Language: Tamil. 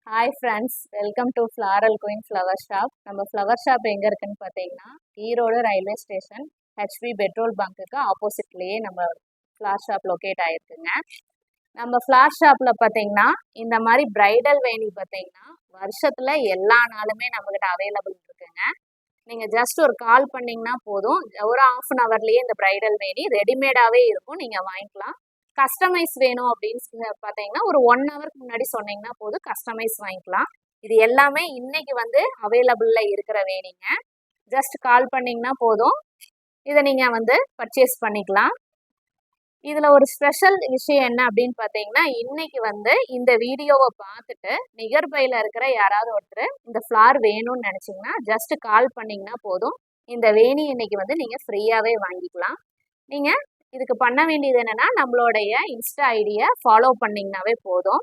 Hi friends, welcome to floral queen flower shop. நம்ம ஃப்ளவர் ஷாப் எங்கே இருக்குன்னு பார்த்தீங்கன்னா, Erode railway station HP petrol பங்க்குக்கு ஆப்போசிட்லேயே நம்ம ஃப்ளார் ஷாப் லொக்கேட் ஆகிருக்குங்க. நம்ம ஃப்ளார் ஷாப்பில் பார்த்தீங்கன்னா, இந்த மாதிரி பிரைடல் வேணி பார்த்தீங்கன்னா வருஷத்தில் எல்லா நாளுமே நம்மக்கிட்ட அவைலபிள் இருக்குங்க. நீங்கள் ஜஸ்ட் ஒரு கால் பண்ணிங்கன்னா போதும், ஒரு ஆஃப் அன் ஹவர்லேயே இந்த பிரைடல் வேணி ரெடிமேடாகவே இருக்கும், நீங்கள் வாங்கிக்கலாம். கஸ்டமைஸ் வேணும் அப்படின்னு பார்த்தீங்கன்னா ஒரு 1 ஹவருக்கு முன்னாடி சொன்னீங்கன்னா போதும், கஸ்டமைஸ் வாங்கிக்கலாம். இது எல்லாமே இன்னைக்கு அவைலபிள்ல இருக்கிற வேணிங்க. ஜஸ்ட் கால் பண்ணீங்கன்னா போதும், இதை நீங்க பர்ச்சேஸ் பண்ணிக்கலாம். இதுல ஒரு ஸ்பெஷல் விஷயம் என்ன அப்படின்னு பார்த்தீங்கன்னா, இன்னைக்கு இந்த வீடியோவை பார்த்துட்டு நிகர்பையில் இருக்கிற யாராவது ஒருத்தர் இந்த ஃப்ளார் வேணும்னு நினைச்சீங்கன்னா ஜஸ்ட் கால் பண்ணீங்கன்னா போதும், இந்த வேணி இன்னைக்கு நீங்க ஃப்ரீயாவே வாங்கிக்கலாம். நீங்க இதுக்கு பண்ண வேண்டியது என்னன்னா, நம்மளுடைய இன்ஸ்டா ஐடியை ஃபாலோ பண்ணிங்கனாவே போதும்.